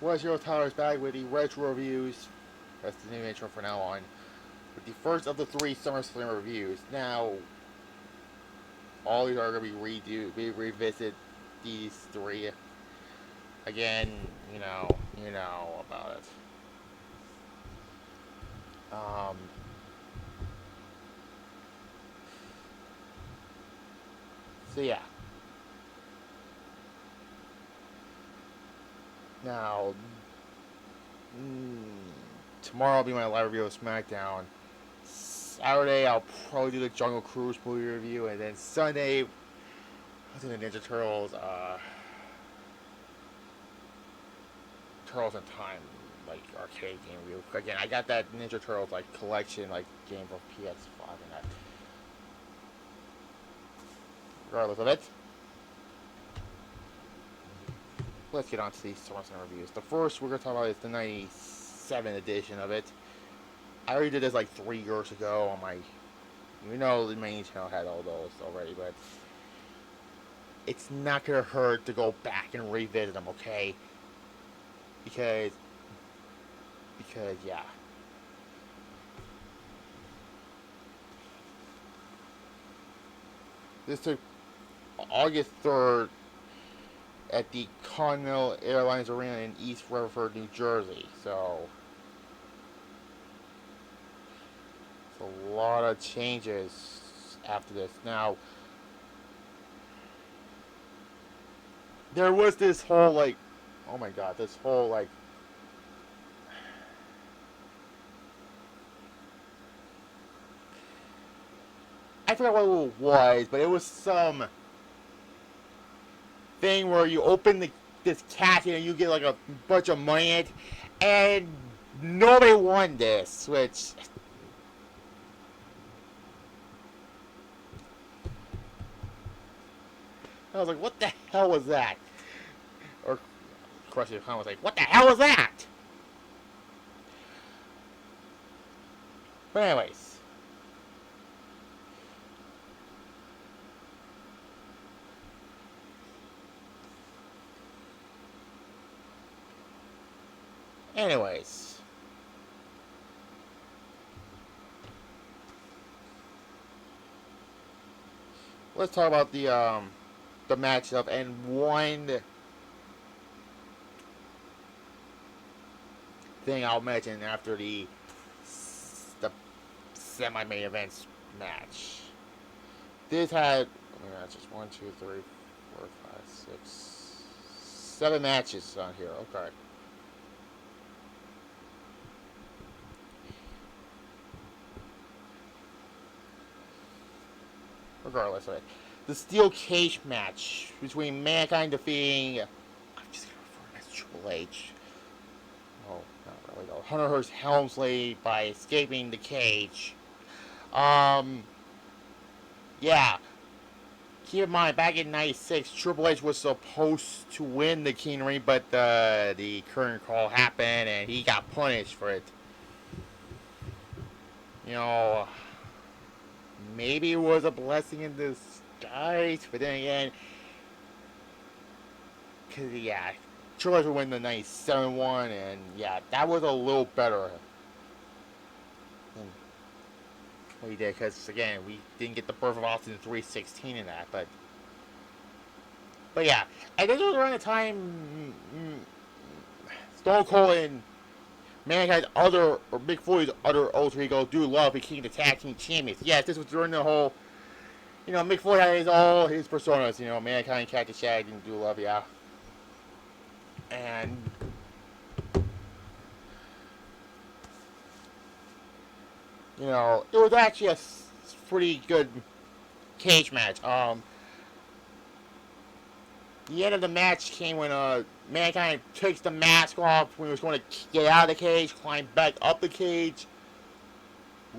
Was your Tyler's back with the retro reviews. That's the new intro from now on. With the first of the three SummerSlam reviews. Now, all these are going to be we revisit these three again. You know about it. Um, so yeah. Now, mm, tomorrow will be my live review of SmackDown. Saturday I'll probably do the Jungle Cruise movie review, and then Sunday I'll do the Ninja Turtles, Turtles in Time, like arcade game review. Again, I got that Ninja Turtles like collection, like game for PS5 and that. Regardless of it, let's get on to these SummerSlam reviews. The first we're gonna talk about is the '97 edition of it. I already did this like 3 years ago on my, the main channel had all those already, but it's not gonna hurt to go back and revisit them, okay? Because, yeah. This took August 3rd at the Continental Airlines Arena in East Rutherford, New Jersey. So, it's a lot of changes after this. Now, there was this whole, like, oh my god, this whole, like, I forgot what it was, but it was some thing where you open this casket and you get like a bunch of money in it, and nobody won this, which I was like, what the hell was that? Or Krusty Khan was like, what the hell was that? But anyways, anyways, let's talk about the matchup and one thing I'll mention after the semi-main events match. This had just 1, 2, 3, 4, 5, 6, 7 matches on here. Okay. Regardless of it, the steel cage match between Mankind defeating, I'm just gonna refer to him as Triple H. Oh, not really though. Hunter Hearst Helmsley by escaping the cage. Um, yeah. Keep in mind, back in '96, Triple H was supposed to win the King Ring, but the current call happened and he got punished for it. You know, maybe it was a blessing in disguise, but then again, because, yeah, Triple H would win the '97 one, and yeah, that was a little better than what he did, because again, we didn't get the birth of Austin 316 in that, but yeah, and this was around the time Stone Cold and Mankind's other, or Mick Foley's other alter ego, Dude Love, became the tag team champions. Yes, this was during the whole, Mick Foley had all his personas, Mankind, Cactus Shag, and Dude Love, yeah. And it was actually a pretty good cage match. The end of the match came when Mankind takes the mask off when he was going to get out of the cage, climb back up the cage,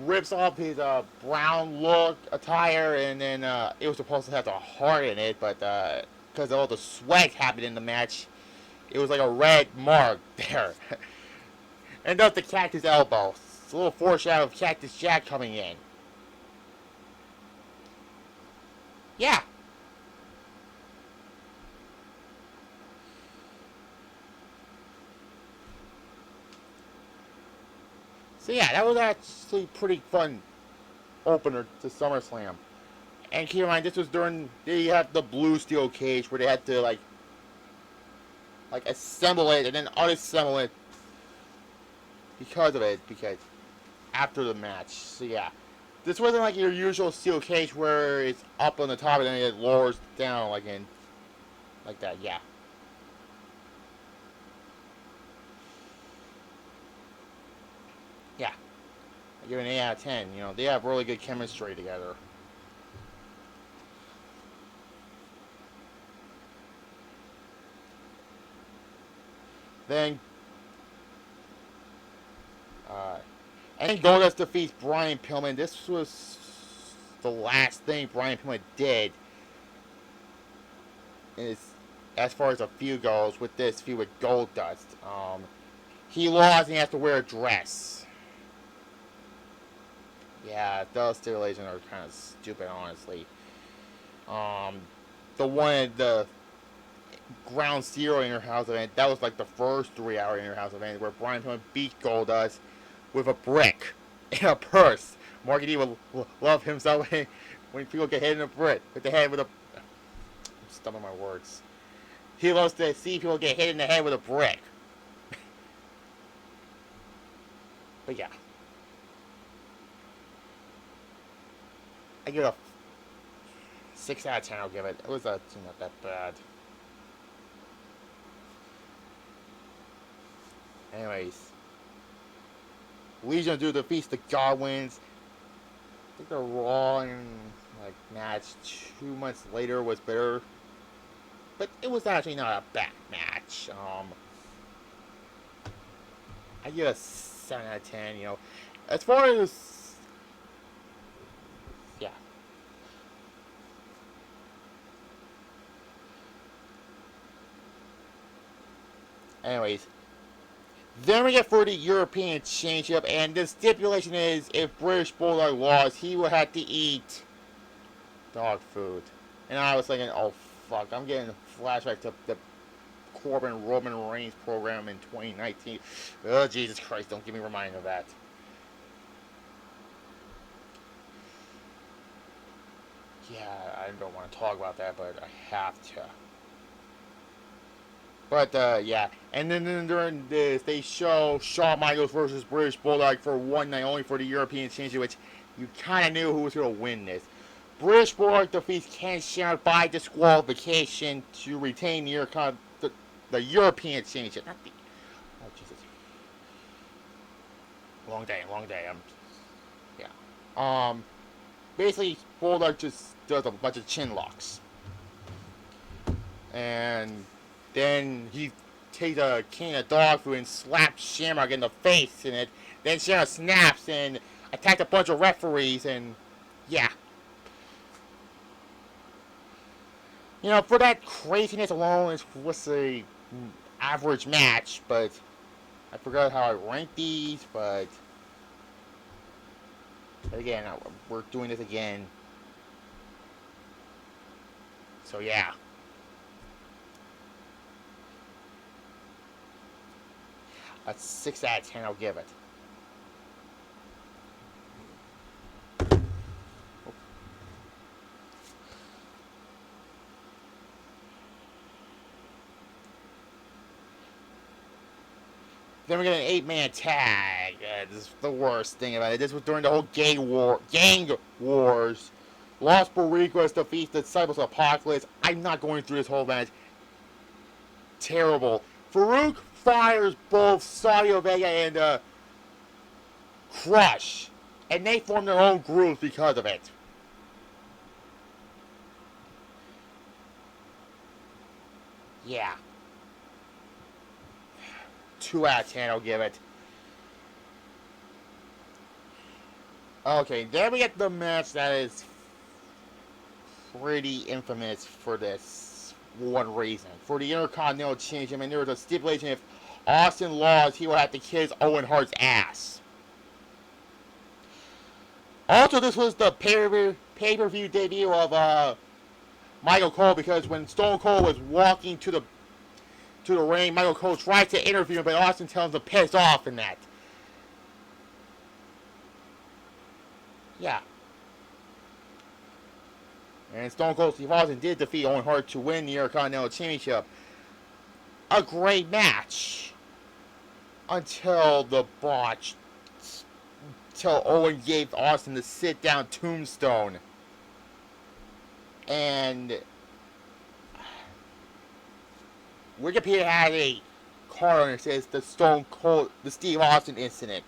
rips off his brown look attire, and then it was supposed to have the heart in it, but because all the sweat happened in the match, it was like a red mark there. And that's the Cactus Elbow. It's a little foreshadow of Cactus Jack coming in. Yeah. So yeah, that was actually pretty fun opener to SummerSlam. And keep in mind, this was during they had the blue steel cage where they had to like assemble it and then unassemble it because of it, because after the match. So yeah, this wasn't like your usual steel cage where it's up on the top and then it lowers down like that. Yeah. Yeah. I give it an 8 out of 10. You know, they have really good chemistry together. Then, uh, and then Goldust defeats Brian Pillman. This was the last thing Brian Pillman did is, as far as a feud goes with this feud with Goldust. He lost and he has to wear a dress. Yeah, those stipulations are kind of stupid, honestly. Um, the one at the Ground Zero in your house event, that was like the first 3 hour in your house event where Brian Pillman beat Goldust with a brick in a purse. Marky D would love himself when people get hit in the brick with the head with a. I'm stumbling my words. He loves to see people get hit in the head with a brick. But yeah. I give it a 6 out of 10. I'll give it. It was not that bad. Anyways, Legion do defeats the Godwins. I think the Raw and match 2 months later was better, but it was actually not a bad match. I give it a 7 out of 10. You know, as far as yeah. Anyways, then we get for the European Championship, and the stipulation is if British Bulldog lost, he would have to eat dog food. And I was thinking, oh fuck, I'm getting a flashback to the Corbin Roman Reigns program in 2019. Oh Jesus Christ, don't give me reminded of that. Yeah, I don't want to talk about that, but I have to. But yeah, and then during this, they show Shawn Michaels versus British Bulldog for one night only for the European Championship, which you kind of knew who was going to win this. British Bulldog defeats Ken Shamrock by disqualification to retain the European Championship. Not the, oh Jesus, long day. Yeah. Basically, Bulldog just does a bunch of chin locks, and then he takes a can of dog food and slaps Shamrock in the face, and then Shamrock snaps and attacks a bunch of referees, and yeah. You know, for that craziness alone, it was a average match, but I forgot how I ranked these, but again, we're doing this again. So yeah. A 6 out of 10 I'll give it. Then we get an 8-man tag. This is the worst thing about it. This was during the whole gang wars. Los Barricos defeats the Disciples of Apocalypse. I'm not going through this whole match. Terrible. Farouk fires both Savio Vega and Crush, and they form their own groups because of it. Yeah. 2 out of 10 I'll give it. Okay, then we get the match that is pretty infamous for this one reason. For the Intercontinental Championship, and there was a stipulation if Austin lost, he would have to kiss Owen Hart's ass. Also, this was the pay-per-view debut of Michael Cole, because when Stone Cold was walking to the ring, Michael Cole tried to interview him, but Austin tells him to piss off in that. Yeah. And Stone Cold Steve Austin did defeat Owen Hart to win the Intercontinental Championship. A great match. Until the botch. Until Owen gave Austin the sit down tombstone. And Wikipedia had a card on it that says the Steve Austin incident.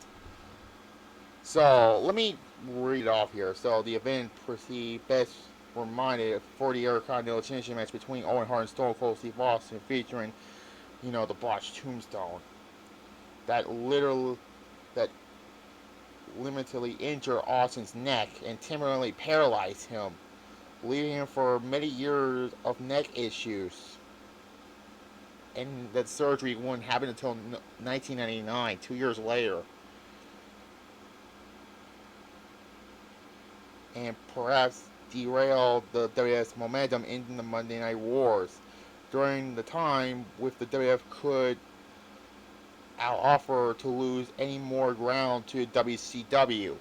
So let me read it off here. So the event proceed best reminded for the Intercontinental Championship match between Owen Hart and Stone Cold Steve Austin, featuring, the botched tombstone that limitedly injured Austin's neck and temporarily paralyzed him, leaving him for many years of neck issues. And that surgery wouldn't happen until 1999, 2 years later. And perhaps derailed the WWF's momentum in the Monday Night Wars. During the time, with the WWF could offer to lose any more ground to WCW.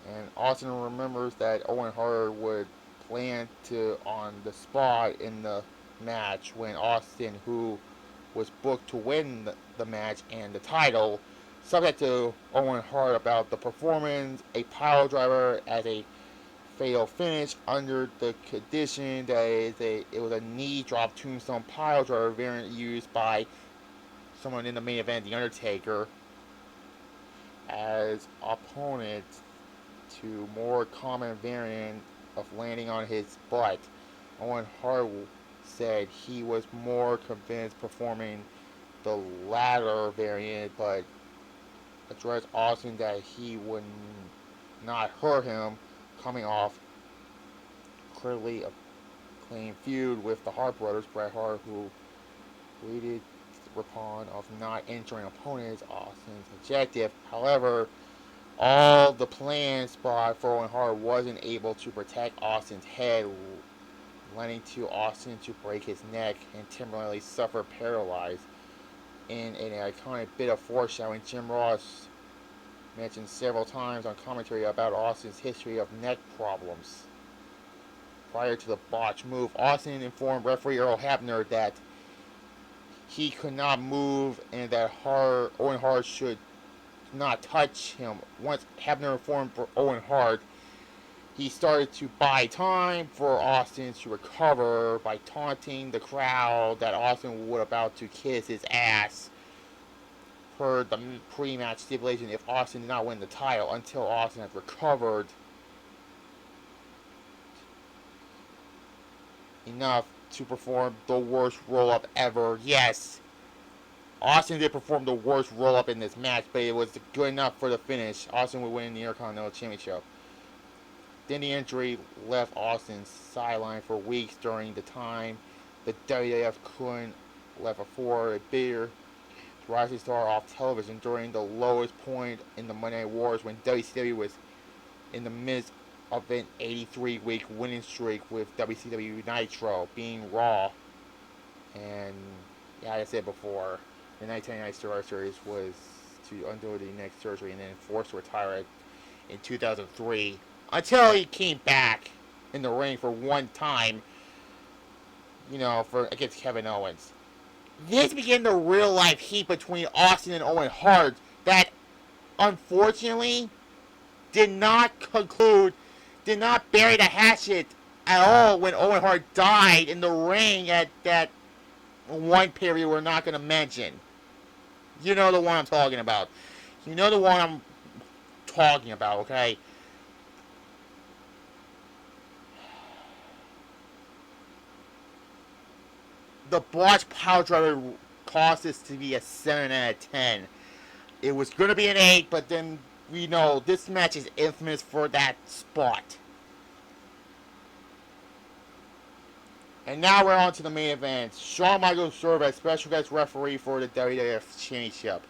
And Austin remembers that Owen Hart would plan to on the spot in the match when Austin, who was booked to win the match and the title, subject to Owen Hart about the performance, a pile driver as a fatal finish under the condition that it was a knee drop tombstone pile driver variant used by someone in the main event, The Undertaker, as opponent to more common variant of landing on his butt. Owen Hart said he was more convinced performing the latter variant, but addressed Austin that he would not hurt him coming off clearly acclaimed feud with the Hart brothers. Bret Hart, who pleaded upon of not injuring opponents, Austin's objective. However, all the plans spot for Owen Hart wasn't able to protect Austin's head, leading to Austin to break his neck and temporarily suffer paralyzed. In an iconic bit of foreshadowing, Jim Ross mentioned several times on commentary about Austin's history of neck problems. Prior to the botch move, Austin informed referee Earl Hebner that he could not move and that Owen Hart should not touch him. Once Hebner informed Owen Hart, he started to buy time for Austin to recover by taunting the crowd that Austin was about to kiss his ass per the pre-match stipulation if Austin did not win the title until Austin had recovered enough to perform the worst roll-up ever. Yes, Austin did perform the worst roll-up in this match, but it was good enough for the finish. Austin would win the Intercontinental Championship. Then the injury left Austin sidelined for weeks during the time the WWF couldn't let afford a bigger rising star off television during the lowest point in the Monday Night Wars when WCW was in the midst of an 83-week winning streak with WCW Nitro being Raw. And yeah, like I said before, the 1999 Survivor Series was to undo the neck surgery and then forced to retire in 2003 until he came back in the ring for one time, for against Kevin Owens. This began the real life heat between Austin and Owen Hart that unfortunately did not bury the hatchet at all when Owen Hart died in the ring at that one period we're not going to mention. You know the one I'm talking about. Okay? The botch power driver cost us to be a 7 out of 10. It was going to be an 8, but then this match is infamous for that spot. And now we're on to the main event. Shawn Michaels served as special guest referee for the WWF Championship.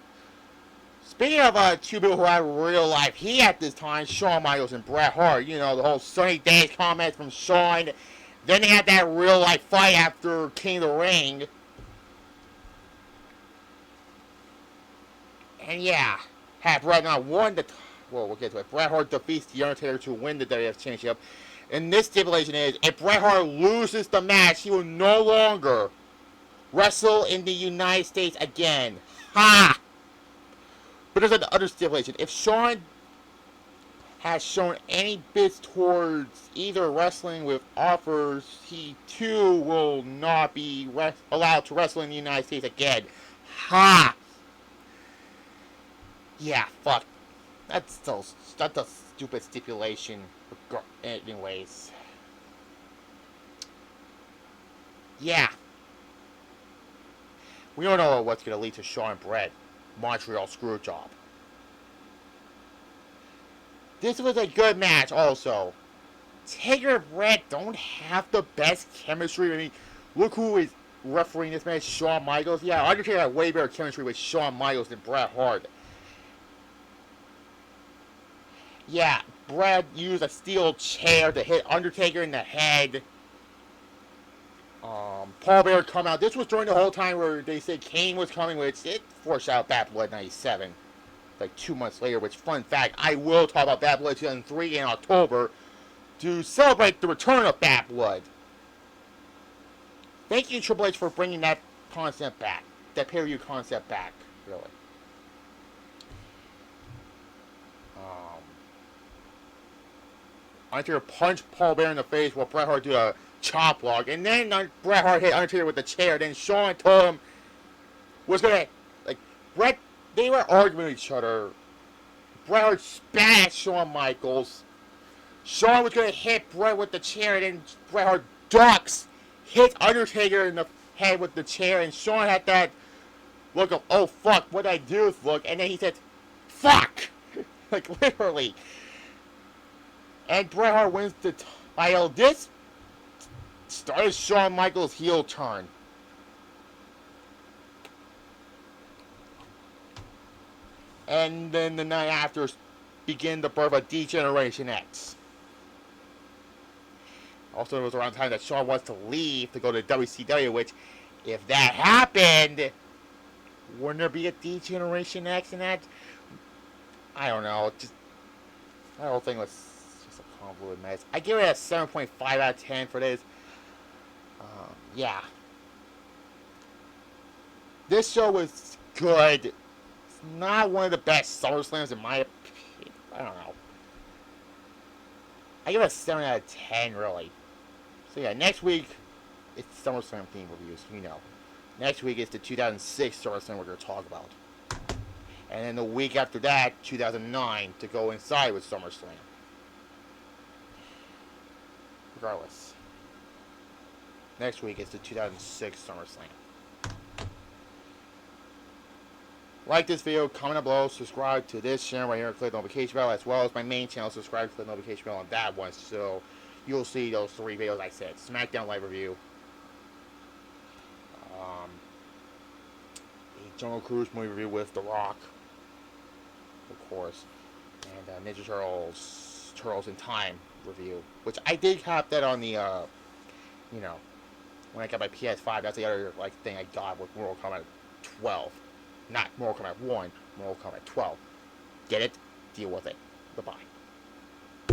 Speaking of two people who had real life heat at this time, Shawn Michaels and Bret Hart. The whole Sunny Days comment from Shawn. Then they had that real life fight after King of the Ring. And yeah, had Bret not won the well, we'll get to it. Bret Hart defeats The Undertaker to win the WWF Championship. And this stipulation is, if Bret Hart loses the match, he will no longer wrestle in the United States again. Ha! But there's another stipulation. If Shawn has shown any bits towards either wrestling with offers, he too will not be allowed to wrestle in the United States again. Ha! Yeah, fuck. That's a stupid stipulation. Anyways. Yeah. We don't know what's going to lead to Shawn Bret. Montreal Screwjob. This was a good match also. Taker and Bret don't have the best chemistry. I mean, look who is refereeing this match, Shawn Michaels. Yeah, Undertaker had way better chemistry with Shawn Michaels than Bret Hart. Yeah, Bret used a steel chair to hit Undertaker in the head. Paul Bearer come out. This was during the whole time where they said Kane was coming, which it foreshadowed Bad Blood 97. Like 2 months later, which, fun fact, I will talk about Bad Blood 2003 in October to celebrate the return of Bad Blood. Thank you, Triple H, for bringing that concept back. That pay-per-view concept back, really. Undertaker punched Paul Bearer in the face while Bret Hart did a chop block. And then Bret Hart hit Undertaker with the chair. Then Shawn told him was going to, like, Bret, they were arguing with each other. Bret Hart spat at Shawn Michaels. Shawn was going to hit Bret with the chair. And then Bret Hart ducks, hits Undertaker in the head with the chair. And Shawn had that look of, oh, fuck, what'd I do look. And then he said, fuck. Like, literally. And Bret Hart wins the title. This started Shawn Michaels' heel turn. And then the night after began the birth of D-Generation X. Also, it was around the time that Shawn wants to leave to go to WCW, which, if that happened, wouldn't there be a D-Generation X in that? I don't know. Just, that whole thing was convoluted mess. I give it a 7.5 out of 10 for this. Yeah. This show was good. It's not one of the best SummerSlams in my opinion. I don't know. I give it a 7 out of 10, really. So yeah, next week, it's SummerSlam theme reviews, you know. Next week is the 2006 SummerSlam we're going to talk about. And then the week after that, 2009, to go inside with SummerSlam. Regardless. Next week is the 2006 SummerSlam. Like this video, comment below, subscribe to this channel right here, and click the notification bell, as well as my main channel, subscribe to the notification bell on that one, so you'll see those 3 videos I said. SmackDown Live Review, a Jungle Cruise movie review with The Rock, of course, and Ninja Turtles in Time review, which I did have that on the, you know, when I got my PS5, that's the other, like, thing I got with Mortal Kombat 12. Not Mortal Kombat 1, Mortal Kombat 12. Get it? Deal with it. Goodbye.